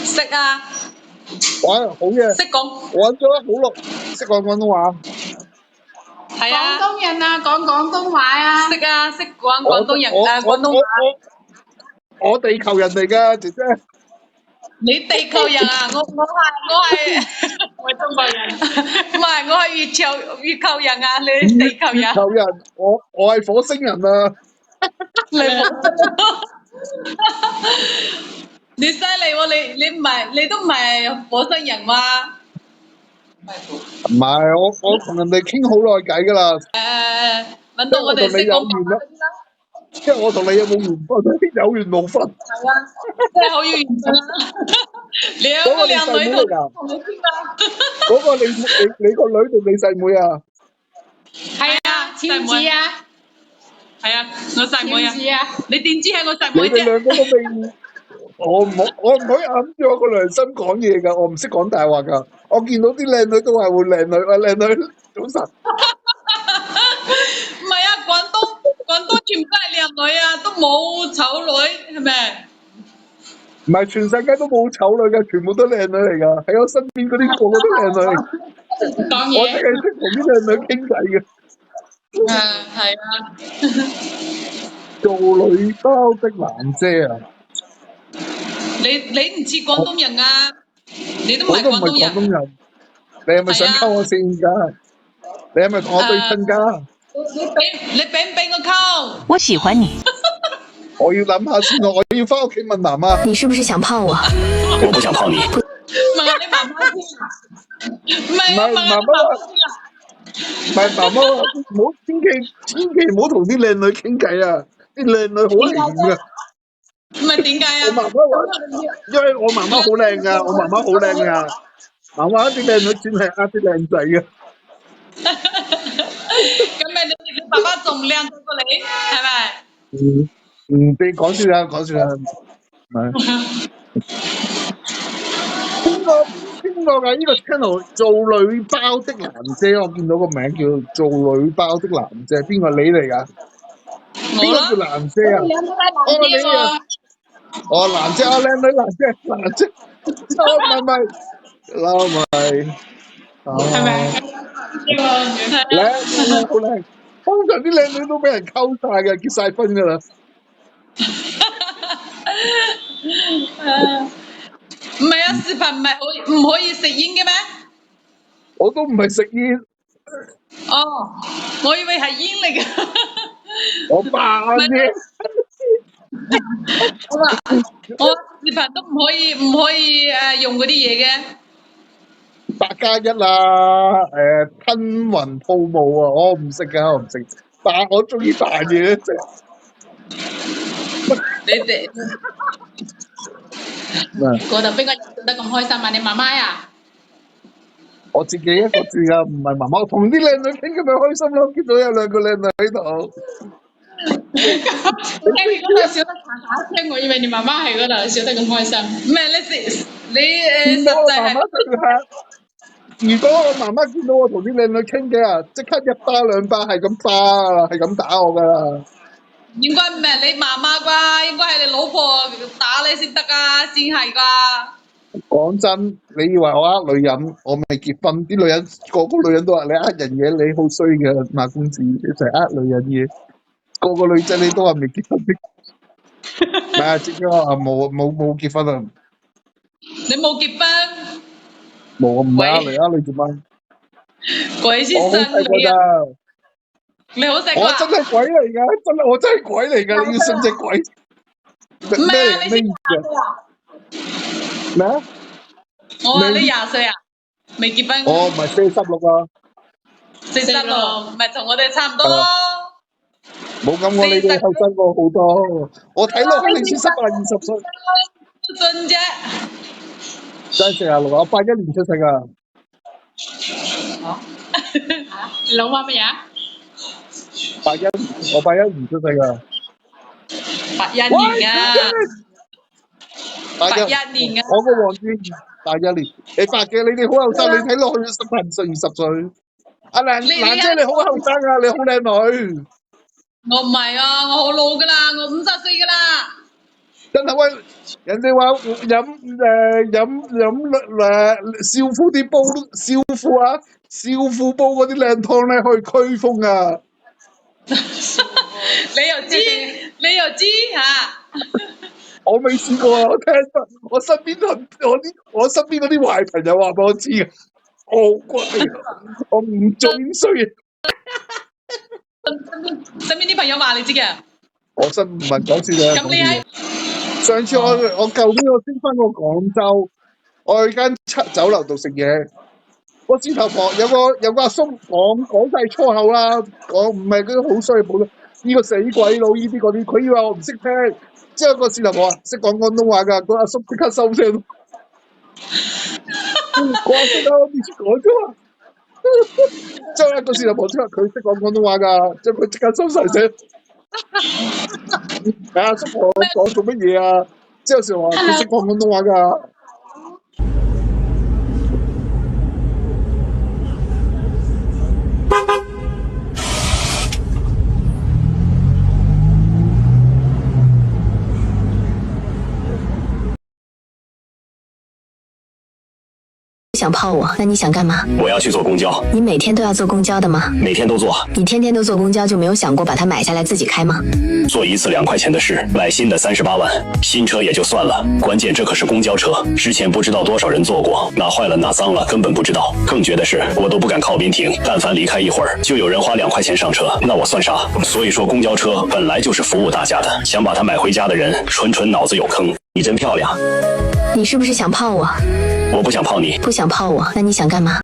識啊，哇，好嘢！識講玩咗好耐，識講廣東話。係啊，廣東人啊，講廣東話啊。識啊，識講廣東人廣東話。我地球人嚟㗎，姐姐。你地球人啊？我係我係中國人。唔係我係月球人啊？你地球人？月球人，我係火星人啊！你犀利喎！你都唔係火星人嘛？唔係，我同人哋傾好耐偈㗎啦。揾到我哋識講廣東話。即係我同你有冇緣分？有緣無分。係啊，真係好有緣分啊！兩個靚女同你傾啊！嗰個你個女定你細妹啊？係啊，超子啊！係啊，我細妹啊！超子啊！你點知係我細妹啫？你哋兩個都未，我唔可以揞住我個良心講嘢㗎，我唔識講大話㗎。我見到啲靚女都係會靚女，靚女早晨。唔係啊，廣東全部都係靚女啊，都冇醜女，係咪？唔係全世界都冇醜女㗎，全部都靚女嚟㗎。喺我身邊嗰啲個個都靚女。講嘢。我淨係識同啲靚女傾偈嘅。係啊。做女包的蘭姐啊！你唔似廣東人啊？你都唔係我都唔係廣東人。廣東人。你係咪想溝我先㗎？你係咪同我對親㗎？你俾唔俾我溝？我喜歡你。我要諗下先，我要翻屋企問媽媽。你是不是想泡我？我不想泡你。問下你媽媽先啊。唔係我問下媽媽先啊。唔係媽媽話唔好，千祈唔好同啲靚女傾偈啊！啲靚女好靚㗎。唔係點解啊？我媽媽話，因為我媽媽好靚㗎，我媽媽好靚㗎。媽媽啲靚女專係呃啲靚仔嘅。咁咪你爸爸仲靚仔過你，係咪？你講笑啦，講笑啦。邊個㗎？呢個 channel 做女包的蘭姐，我見到個名叫做女包的蘭姐，邊個你嚟㗎？邊個叫蘭姐啊？哦，你啊！哦，蘭姐啊，靚女蘭姐，唔係，係咪？靚，好靚。通常啲靚女都俾人溝晒嘅，結晒婚㗎啦。唔係啊，視頻唔可以食煙嘅咩？我都唔係食煙。哦，我以為係煙嚟㗎。我扮啫。我視頻都唔可以用嗰啲嘢嘅。8+1啦，吞雲吐霧啊！我唔識㗎，我唔識。但我中意扮嘢啫。你哋嗰度邊個做得咁開心啊？你媽媽呀？我自己一個住㗎，唔係媽媽。同啲靚女傾咁咪開心咯，見到有兩個靚女喺度。你嗰度笑得喳喳聲，我以為你媽媽喺嗰度笑得咁開心。唔係你實際係。如果我媽媽見到我同啲靚女傾偈啊，即刻一巴兩巴係咁巴，係咁打我㗎啦。應該唔係你媽媽啩，應該係你老婆打你先得㗎，先係㗎。講真，你以為我呃女人？我未結婚，啲女人個女人都話你呃人嘢，你好衰嘅馬公子，一齊呃女人嘢。個女仔你都話未結婚的。唔係啊，即係話冇結婚啊。你冇結婚？冇，我唔係呃你做乜？鬼先生你啊！你好細個啊！我真係鬼嚟㗎，我真係鬼嚟㗎，你要信隻鬼？唔係啊，你先20歲啊？咩啊？我話你20歲啊？未結婚？我唔係46啊。46，咪同我哋差唔多咯。冇咁你哋後生過好多。我睇落去你先18、20歲。信啫。真係46，我81年出世㗎。你老媽乜嘢81，我81年出世㗎。81年啊！81年啊！我個黃豬81年，你白嘅，你哋好後生，你睇落去18歲、20歲。阿蘭姐你好後生啊，你好靚女。我唔係啊，我好老㗎啦，我50歲㗎啦。真真係喂，人哋話飲少婦啲煲少婦煲嗰啲靚湯咧可以驅風啊！你又知嚇？我未試過啊，我聽得我身邊嗰啲壞朋友話俾我知嘅，我好乖啊，我唔做咁衰嘅。身邊啲朋友話你知嘅。我真唔係講笑嘅。咁你喺上次我舊年我先翻過廣州，我去間酒樓度食嘢，個字頭婆有個阿叔講晒粗口啦，講唔係嗰啲好衰嘅普通，呢個死鬼佬呢啲嗰啲，佢以為我唔識聽，之後個字頭婆識講廣東話㗎，個阿叔即刻收聲。我阿叔喺我面前講咗啊，之後咧個字頭婆即刻佢識講廣東話㗎，之後佢即刻收晒聲。阿叔婆講做乜嘢啊？之後時話佢識講廣東話㗎。想泡我，那你想干嘛？我要去坐公交。你每天都要坐公交的吗？每天都坐。你天天都坐公交，就没有想过把它买下来自己开吗？坐一次2块钱的事，买新的38万，新车也就算了，关键这可是公交车，之前不知道多少人坐过，哪坏了哪脏了根本不知道。更绝的是，我都不敢靠边停，但凡离开一会儿，就有人花2块钱上车，那我算啥？所以说，公交车本来就是服务大家的，想把它买回家的人，纯脑子有坑。你真漂亮。你是不是想泡我？我不想泡你。不想泡我，那你想干嘛？